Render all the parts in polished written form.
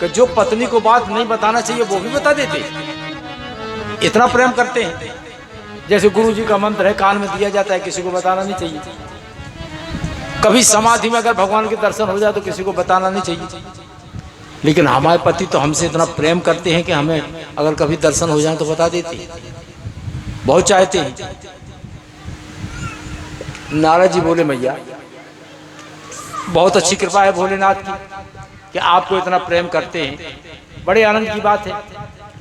कि जो पत्नी को बात नहीं बताना चाहिए वो भी बता देते, इतना प्रेम करते हैं। जैसे गुरु जी का मंत्र है, कान में दिया जाता है, किसी को बताना नहीं चाहिए। कभी समाधि में अगर भगवान के दर्शन हो जाए तो किसी को बताना नहीं चाहिए। लेकिन हमारे पति तो हमसे इतना प्रेम करते हैं कि हमें अगर कभी दर्शन हो जाए तो बता देते हैं, बहुत चाहते हैं। नारद जी बोले, मैया बहुत अच्छी कृपा है भोलेनाथ की कि आपको इतना प्रेम करते हैं, बड़े आनंद की बात है।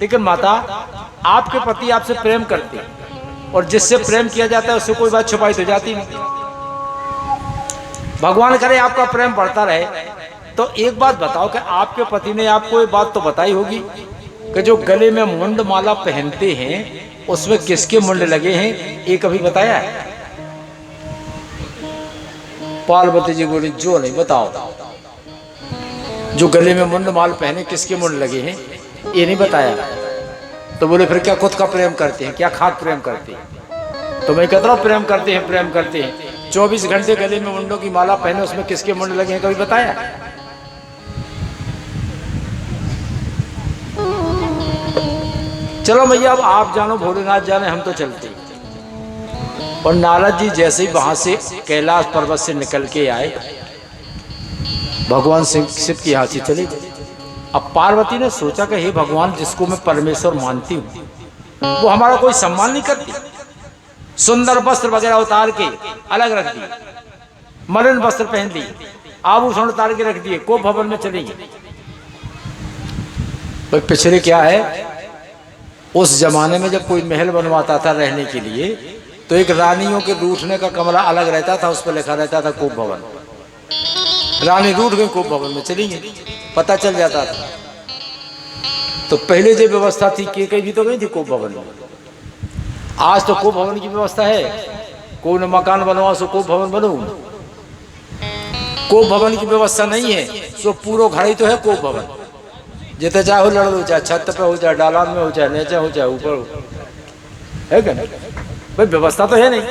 लेकिन माता, आपके पति आपसे प्रेम करते हैं और जिससे प्रेम किया जाता है उससे कोई बात छुपाई तो जाती नहीं। भगवान करे आपका प्रेम बढ़ता रहे। तो एक बात बताओ कि आपके पति ने आपको ये बात तो बताई होगी कि जो गले में मुंड माला पहनते हैं उसमें किसके मुंड लगे हैं, ये कभी बताया है? पार्वती जी बोली, जो नहीं, बताओ। जो गले में मुंड माल पहने किसके मुंड लगे हैं, ये नहीं बताया। तो बोले फिर क्या खुद का प्रेम करते हैं, क्या खाक प्रेम करते हैं? तो मैं कहता हूँ प्रेम करते हैं, प्रेम करते हैं। 24 घंटे गले में मुंडों की माला पहने, उसमें किसके मुंड लगे हैं, कभी बताया? चलो भैया, अब आप जानो, भोलेनाथ जाने, हम तो चलते। और नारद जी जैसे ही वहां से कैलाश पर्वत से निकल के आए, भगवान शिव की यहाँ से चले गए। अब पार्वती ने सोचा कि हे भगवान, जिसको मैं परमेश्वर मानती हूँ वो हमारा कोई सम्मान नहीं करती। सुंदर वस्त्र वगैरह उतार के अलग रख दिए, मलिन वस्त्र पहन दिए, आभूषण उतार के रख दिए, को भवन में चली गई। भाई पिछले क्या है, उस जमाने में जब कोई महल बनवाता था रहने के लिए तो एक रानियों के रूठने का कमरा अलग रहता था, उस पर लिखा रहता था कोप भवन। रानी रूठ गई, कोप भवन में चली गई, पता चल जाता था। तो पहले जो व्यवस्था थी, के कहीं भी तो गई थी कोप भवन में। आज तो कोप भवन की व्यवस्था है, कोई न मकान बनवाओ सो कोप भवन बनो। कोप भवन की व्यवस्था नहीं है, सो पूरा घर ही तो है कोप भवन। जितना चाहे हो लड़ लो, चाहे छत पे हो, चाहे डालान में हो, चाहे नीचे हो, चाहे ऊपर हो, है क्या? भाई व्यवस्था तो है नहीं।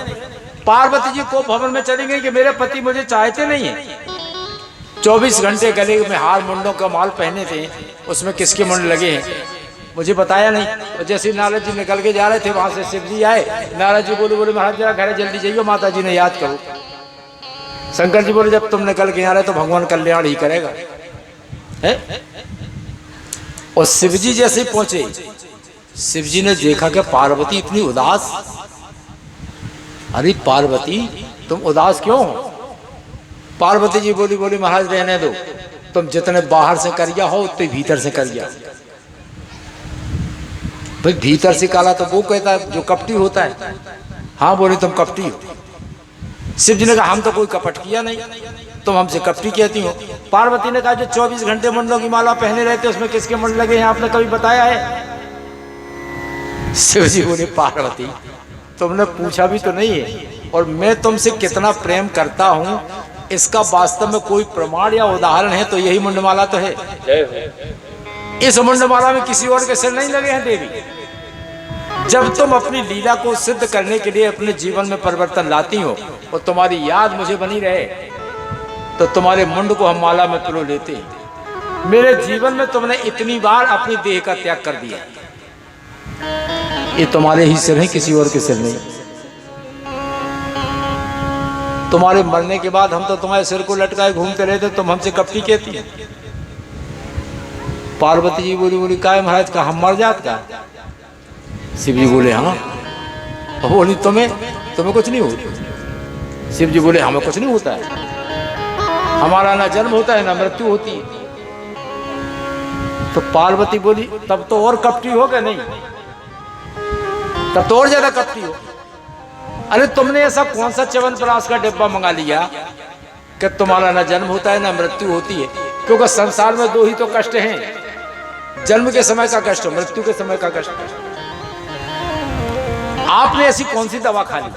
पार्वती जी को भवन में चली गई कि मेरे पति मुझे चाहते नहीं है। 24 घंटे गले में हार मुंडों का माल पहने थे, उसमें किसके मुंड लगे हैं मुझे बताया नहीं। और जैसे नारद जी निकल के जा रहे थे, वहां से शिव जी आए। नारद जी बोले महाराज जरा घर जल्दी जाइए, माता जी ने याद करो। शंकर जी बोले जब तुम निकल के आ रहे तो भगवान कल्याण ही करेगा, है? और शिव जी जैसे पहुंचे, शिव जी ने देखा कि पार्वती इतनी उदास। अरे पार्वती, तुम उदास क्यों हो? पार्वती जी बोली महाराज रहने दो, तुम जितने बाहर से करिया हो उतने भीतर से करिया। भाई भीतर से काला तो वो कहता है जो कपटी होता है। हाँ बोले तुम कपटी हो। शिव जी ने कहा हम तो कोई कपट किया नहीं, तुम हमसे कपटी कहती हो। पार्वती ने कहा जो 24 घंटे मुंडों की माला पहने रहते उसमें किसके मुंड लगे हैं, आपने कभी बताया है? शिव जी बोले पार्वती, तुमने पूछा भी तो नहीं है, और मैं तुमसे कितना प्रेम करता हूं इसका वास्तव में कोई प्रमाण या उदाहरण है तो यही मुंडमाला तो है। इस मुंडमाला में किसी और के सिर नहीं लगे हैं देवी। जब तुम अपनी लीला को सिद्ध करने के लिए अपने जीवन में परिवर्तन लाती हो और तुम्हारी याद मुझे बनी रहे तो तुम्हारे मुंड को हम माला में पिरो लेते हैं। मेरे जीवन में तुमने इतनी बार अपनी देह का त्याग कर दिया, ये तुम्हारे ही सिर हैं, किसी और के सिर नहीं। तुम्हारे मरने के बाद हम तो तुम्हारे सिर को लटकाए घूमते रहते, तुम हमसे कपटी कहती है। पार्वती जी बोली काय महाराज का हम मर जात का? शिव जी बोले हाँ। बोली तुम्हें कुछ नहीं होता। शिव जी बोले हमें कुछ नहीं होता है, हमारा ना जन्म होता है ना मृत्यु होती है। तो पार्वती बोली तब तो और कपटी हो गए, नहीं तब तो और ज्यादा कपटी हो। अरे तुमने ऐसा कौन सा च्यवनप्राश का डिब्बा मंगा लिया कि तुम्हारा ना जन्म होता है ना मृत्यु होती है? क्योंकि संसार में दो ही तो कष्ट हैं, जन्म के समय का कष्ट, मृत्यु के समय का कष्ट। आपने ऐसी कौन सी दवा खा ली?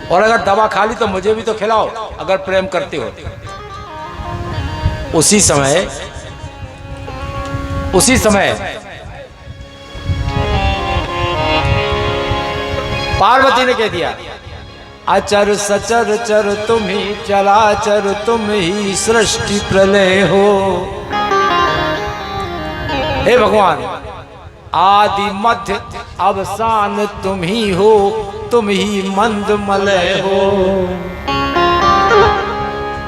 और अगर दवा खा ली तो मुझे भी तो खिलाओ, अगर प्रेम करते हो। उसी समय पार्वती ने कह दिया अचर सचर चर तुम ही, चराचर तुम ही, सृष्टि प्रलय हो। हे भगवान, आदि मध्य अवसान तुम ही हो, तुम ही मंद मलय हो।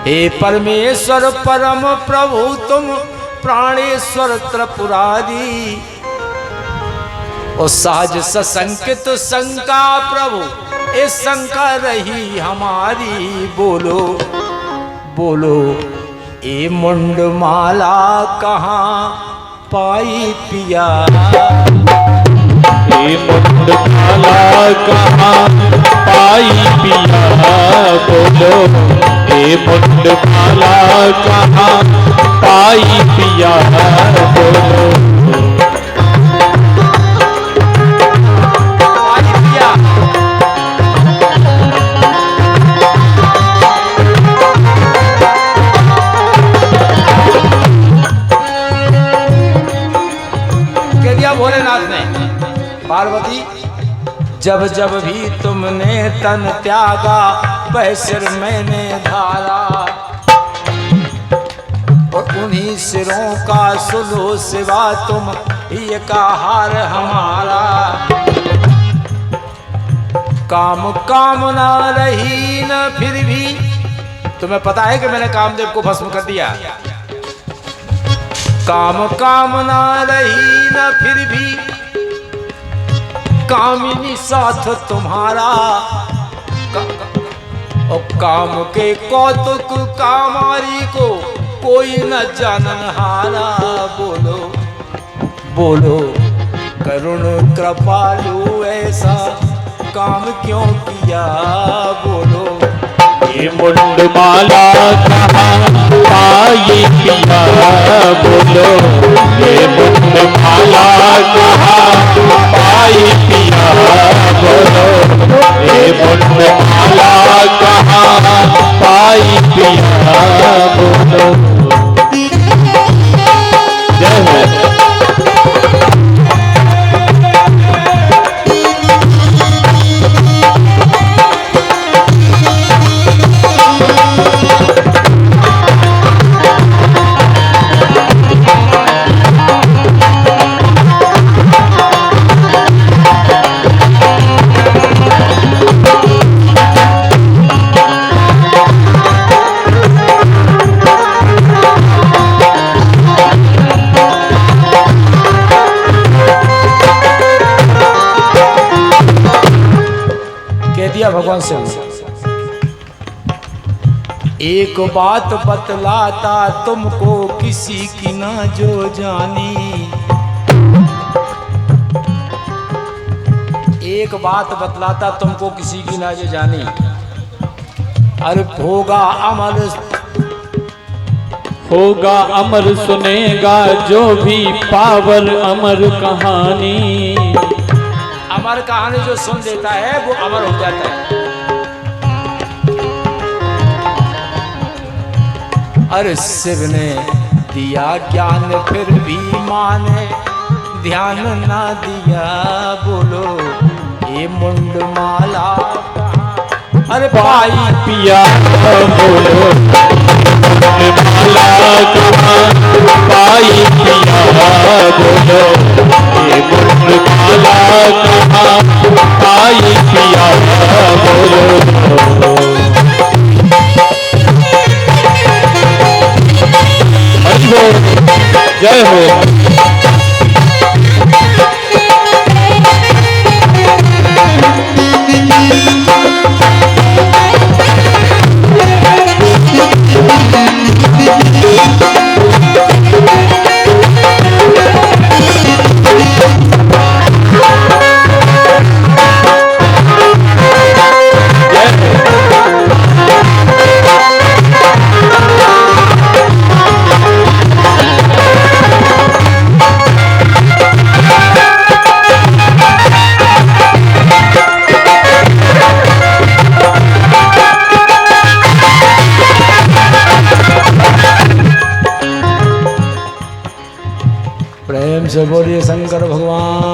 हे परमेश्वर परम प्रभु तुम प्राणेश्वर त्रिपुरारी। और सहज ससंकित शंका प्रभु, इस शंका रही हमारी। बोलो बोलो ए मुंडमाला कहाँ पाई पिया। ए मुंडमाला कहाँ पाई पिया। बोलो ए मुंडमाला कहाँ पाई पिया। बोलो भोलेनाथ ने, पार्वती जब जब भी तुमने तन त्यागा, वह सिर मैंने धारा। और उन्हीं सिरों का सुलो सिवा तुम ही का हार हमारा। काम कामना रही न फिर भी, तुम्हें पता है कि मैंने कामदेव को भस्म कर दिया। काम कामना रही न फिर भी, कामिनी साथ तुम्हारा। और काम के कौतुक कामारी को कोई न जानन हारा। बोलो बोलो करुण कृपालु ऐसा काम क्यों किया। बोलो ये मुंडमाला कहाँ पाई पिया। बोलो ये मुंडमाला कहाँ पाई पिया। बोलो ये मुंडमाला कहाँ पाई पिया। बोलो जय हो। भगवान से एक बात बतलाता तुमको, किसी की ना जो जानी। एक बात बतलाता तुमको, किसी की ना जो जानी। अरे होगा अमर सुनेगा जो भी पावर अमर कहानी। अमर कहानी जो सुन लेता है वो अमर हो जाता है। अरे शिव ने दिया ज्ञान फिर भी माने, ध्यान ना दिया। बोलो ये मुंडमाला अरे पाई पिया। बोलो मुंडमाला कहाँ पाई पिया। बोलो ये मुंडमाला कहाँ पाई पिया। बोलो जय हो। प्रेम से बोलिए शंकर भगवान